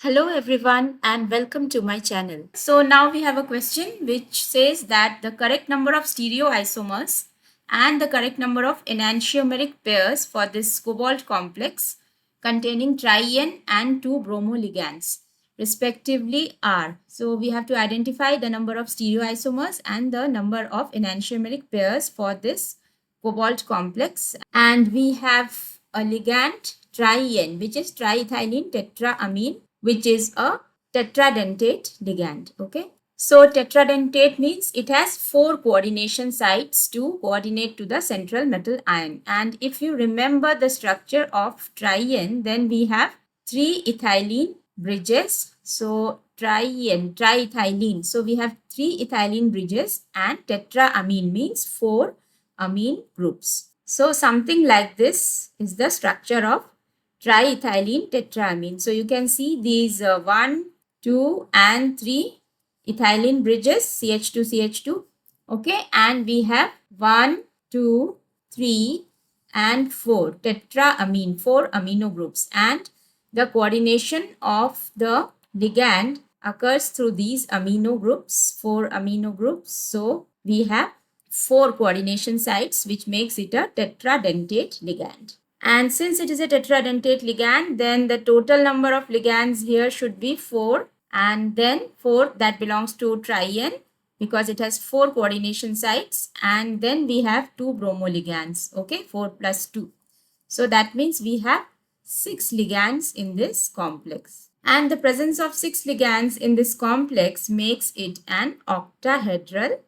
Hello everyone and welcome to my channel. So now we have a question which says that the correct number of stereoisomers and the correct number of enantiomeric pairs for this cobalt complex containing triene and two bromoligands respectively are. So we have to identify the number of stereoisomers and the number of enantiomeric pairs for this cobalt complex, and we have a ligand triene which is triethylene tetraamine, which is a tetradentate ligand. Okay, so tetradentate means it has 4 coordination sites to coordinate to the central metal ion. And if you remember the structure of triene, then we have 3 ethylene bridges. So triethylene. So we have 3 ethylene bridges, and tetraamine means 4 amine groups. So something like this is the structure of triethylene tetraamine. So you can see these 1, 2 and 3 ethylene bridges, CH2, CH2. Okay, and we have 1, 2, 3 and 4 tetraamine, 4 amino groups, and the coordination of the ligand occurs through these amino groups, 4 amino groups. So we have 4 coordination sites, which makes it a tetradentate ligand. And since it is a tetradentate ligand, then the total number of ligands here should be 4, and then 4 that belongs to triene because it has 4 coordination sites, and then we have 2 bromoligands. Okay, 4 plus 2. So that means we have 6 ligands in this complex. And the presence of 6 ligands in this complex makes it an octahedral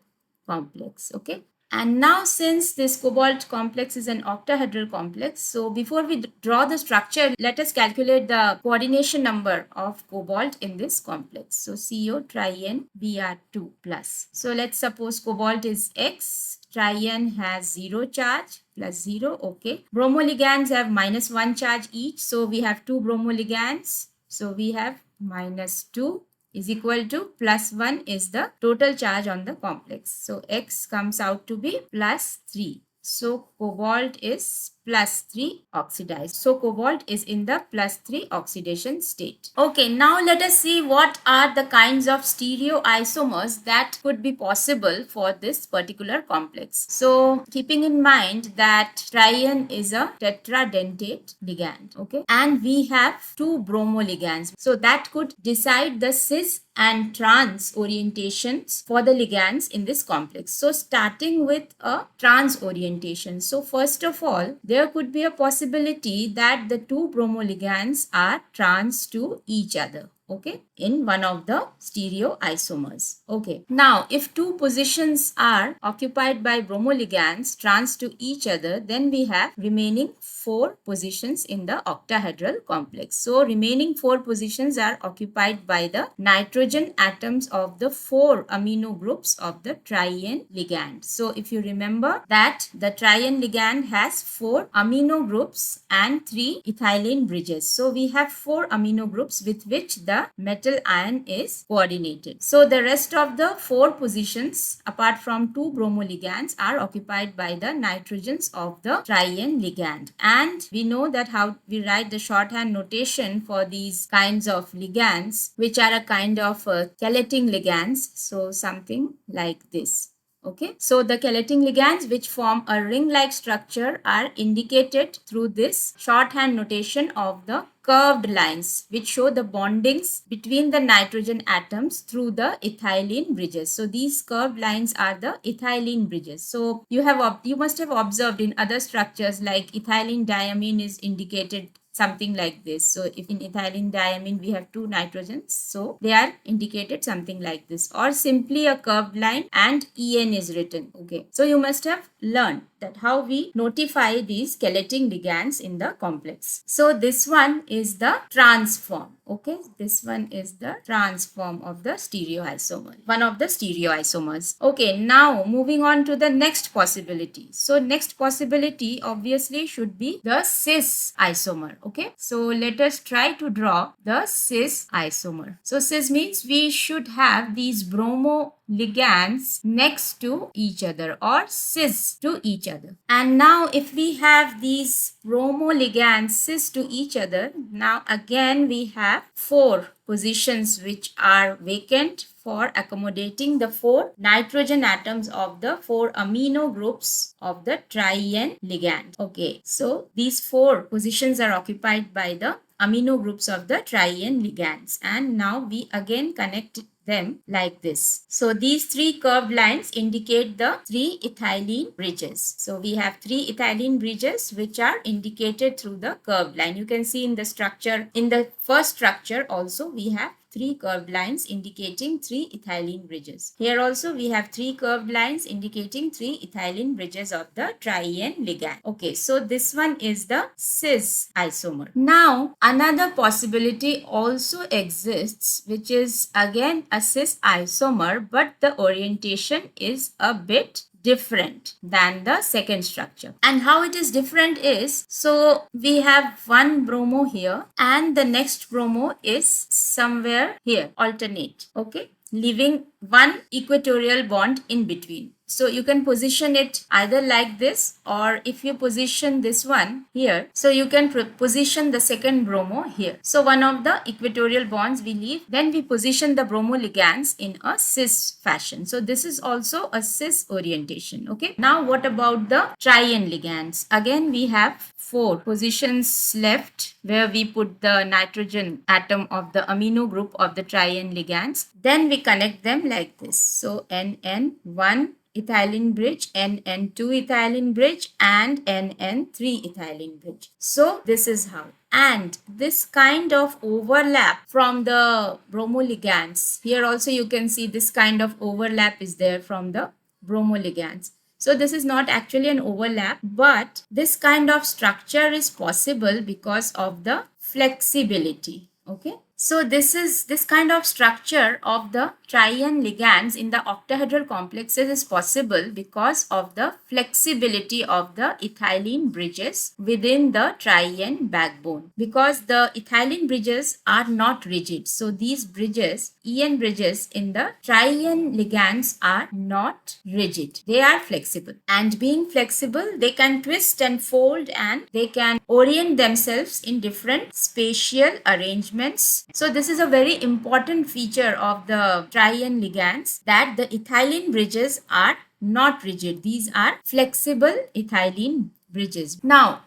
complex. Okay, and now since this cobalt complex is an octahedral complex, so before we draw the structure, let us calculate the coordination number of cobalt in this complex. So CO triene Br2 plus. So let's suppose cobalt is X, triene has 0 charge plus 0. Okay, bromoligands have -1 charge each, so we have 2 bromoligands. So we have -2 is equal to +1 is the total charge on the complex. So X comes out to be +3. So cobalt is +3 oxidized. So cobalt is in the +3 oxidation state. Okay, now let us see what are the kinds of stereoisomers that could be possible for this particular complex. So keeping in mind that triene is a tetradentate ligand, okay, and we have 2 bromoligands. So that could decide the cis and trans orientations for the ligands in this complex. So starting with a trans orientation. So first of all, there could be a possibility that the 2 bromoligands are trans to each other. Okay, in one of the stereoisomers. Okay, now if 2 positions are occupied by bromoligands trans to each other, then we have remaining 4 positions in the octahedral complex. So remaining 4 positions are occupied by the nitrogen atoms of the 4 amino groups of the triene ligand. So if you remember that the triene ligand has 4 amino groups and 3 ethylene bridges. So we have 4 amino groups with which the metal ion is coordinated. So the rest of the 4 positions apart from 2 bromoligands are occupied by the nitrogens of the triene ligand. And we know that how we write the shorthand notation for these kinds of ligands, which are a kind of chelating ligands. So something like this. Okay, so the chelating ligands which form a ring-like structure are indicated through this shorthand notation of the curved lines which show the bondings between the nitrogen atoms through the ethylene bridges. So these curved lines are the ethylene bridges. So you must have observed in other structures like ethylene diamine is indicated something like this. So if in ethylene diamine we have 2 nitrogens, so they are indicated something like this, or simply a curved line and En is written. Okay, so you must have learned that how we notify these chelating ligands in the complex. So this one is the trans form. Okay, this one is the trans form of the stereoisomer, one of the stereoisomers. Okay, now moving on to the next possibility. So next possibility obviously should be the cis isomer. Okay, so let us try to draw the cis isomer. So cis means we should have these bromo ligands next to each other or cis to each other. And now if we have these bromo ligands cis to each other, now again we have 4 positions which are vacant for accommodating the 4 nitrogen atoms of the 4 amino groups of the tri-N ligand. Okay, so these 4 positions are occupied by the amino groups of the tri-N ligands, and now we again connect them like this. So these 3 curved lines indicate the 3 ethylene bridges. So we have 3 ethylene bridges which are indicated through the curved line. You can see in the structure, in the first structure also we have 3 curved lines indicating 3 ethylene bridges. Here also we have 3 curved lines indicating 3 ethylene bridges of the tri-N ligand. Okay, so this one is the cis isomer. Now another possibility also exists, which is again a cis isomer, but the orientation is a bit different than the second structure. And how it is different is, so we have one bromo here and the next bromo is somewhere here, alternate, okay, leaving one equatorial bond in between. So you can position it either like this, or if you position this one here, so you can position the second bromo here. So one of the equatorial bonds we leave, then we position the bromo ligands in a cis fashion. So this is also a cis orientation. Okay. Now what about the tri-N ligands? Again we have 4 positions left where we put the nitrogen atom of the amino group of the tri-N ligands. Then we connect them like this. So NN1 ethylene bridge, NN2 ethylene bridge, and NN3 ethylene bridge. So this is how. And this kind of overlap from the bromo ligands, here also you can see this kind of overlap is there from the bromo ligands. So this is not actually an overlap, but this kind of structure is possible because of the flexibility. Okay. So this kind of structure of the tri-N ligands in the octahedral complexes is possible because of the flexibility of the ethylene bridges within the tri-N backbone. Because the ethylene bridges are not rigid. So these bridges, EN bridges in the tri-N ligands are not rigid. They are flexible. And being flexible, they can twist and fold and they can orient themselves in different spatial arrangements. So this is a very important feature of the tri-N ligands, that the ethylene bridges are not rigid. These are flexible ethylene bridges. Now,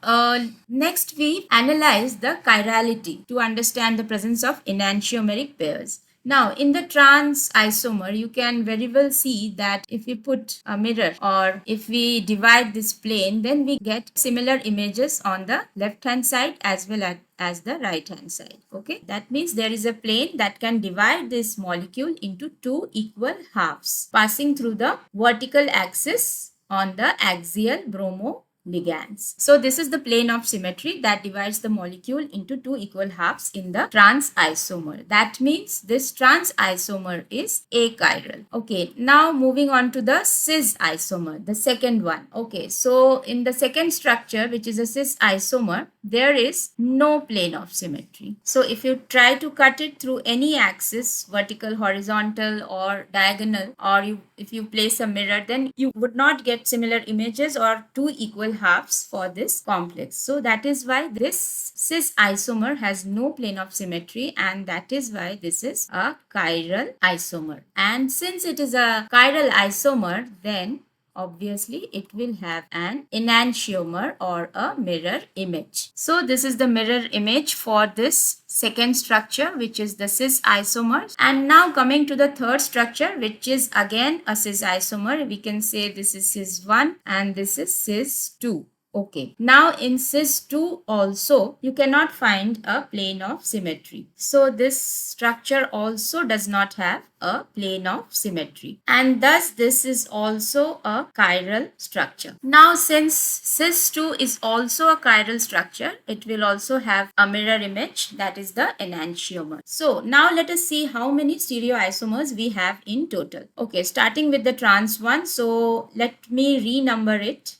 next we analyze the chirality to understand the presence of enantiomeric pairs. Now, in the trans isomer, you can very well see that if we put a mirror or if we divide this plane, then we get similar images on the left hand side as well as the right hand side. Okay, that means there is a plane that can divide this molecule into 2 equal halves, passing through the vertical axis on the axial bromo ligands. So this is the plane of symmetry that divides the molecule into 2 equal halves in the trans isomer. That means this trans isomer is achiral. Okay, now moving on to the cis isomer, the second one. Okay, so in the second structure, which is a cis isomer, there is no plane of symmetry. So if you try to cut it through any axis, vertical, horizontal or diagonal, or if you place a mirror, then you would not get similar images or 2 equal halves for this complex. So that is why this cis isomer has no plane of symmetry, and that is why this is a chiral isomer. And since it is a chiral isomer, then obviously it will have an enantiomer or a mirror image. So this is the mirror image for this second structure, which is the cis isomer. And now coming to the third structure, which is again a cis isomer. We can say this is cis 1 and this is cis 2. Okay, now in cis 2 also you cannot find a plane of symmetry. So this structure also does not have a plane of symmetry, and thus this is also a chiral structure. Now since cis 2 is also a chiral structure, it will also have a mirror image, that is the enantiomer. So now let us see how many stereoisomers we have in total. Okay, starting with the trans one, so let me renumber it.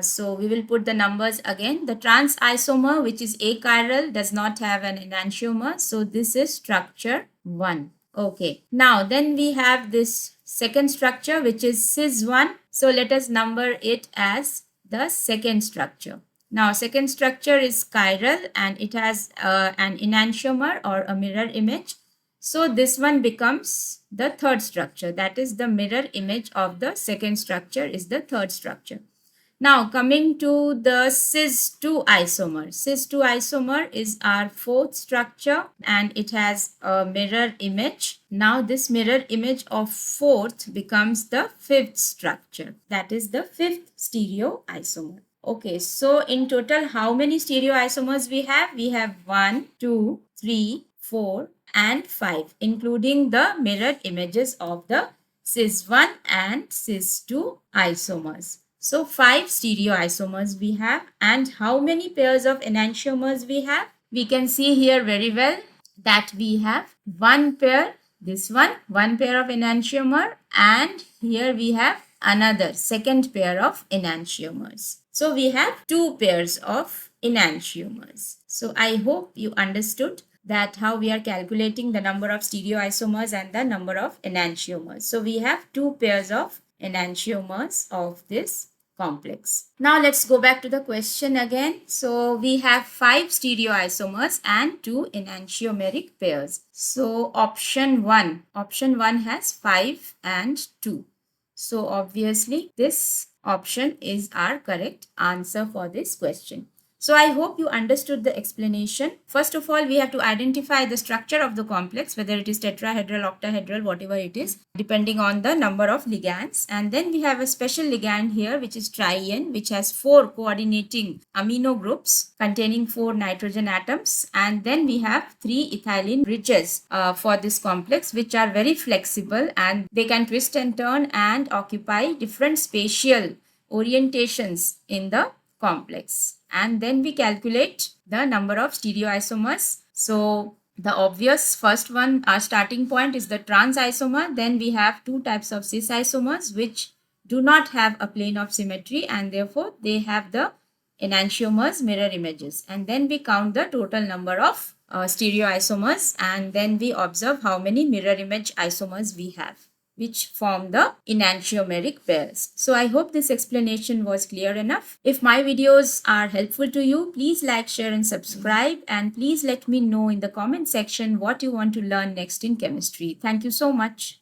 So we will put the numbers again. The trans isomer, which is achiral, does not have an enantiomer. So this is structure 1. Okay. Now then we have this second structure, which is cis 1. So let us number it as the second structure. Now second structure is chiral and it has an enantiomer or a mirror image. So this one becomes the third structure. That is the mirror image of the second structure is the third structure. Now coming to the cis2 isomer. Cis2 isomer is our fourth structure and it has a mirror image. Now this mirror image of fourth becomes the fifth structure. That is the fifth stereoisomer. Okay, so in total, how many stereoisomers we have? We have 1, 2, 3, 4, and 5, including the mirror images of the cis1 and cis2 isomers. So 5 stereoisomers we have, and how many pairs of enantiomers we have? We can see here very well that we have one pair, this one pair of enantiomer, and here we have another second pair of enantiomers. So we have two pairs of enantiomers. So I hope you understood that how we are calculating the number of stereoisomers and the number of enantiomers. So we have two pairs of enantiomers of this complex. Now let's go back to the question again. So we have 5 stereoisomers and 2 enantiomeric pairs. So option 1 has 5 and 2. So obviously this option is our correct answer for this question. So I hope you understood the explanation. First of all, we have to identify the structure of the complex, whether it is tetrahedral, octahedral, whatever it is, depending on the number of ligands. And then we have a special ligand here, which is triene, which has 4 coordinating amino groups containing 4 nitrogen atoms. And then we have 3 ethylene bridges for this complex, which are very flexible and they can twist and turn and occupy different spatial orientations in the complex. And then we calculate the number of stereoisomers. So the obvious first one, our starting point is the trans isomer. Then we have two types of cis isomers which do not have a plane of symmetry and therefore they have the enantiomers mirror images. And then we count the total number of stereoisomers and then we observe how many mirror image isomers we have, which form the enantiomeric pairs. So I hope this explanation was clear enough. If my videos are helpful to you, please like, share and subscribe, and please let me know in the comment section what you want to learn next in chemistry. Thank you so much.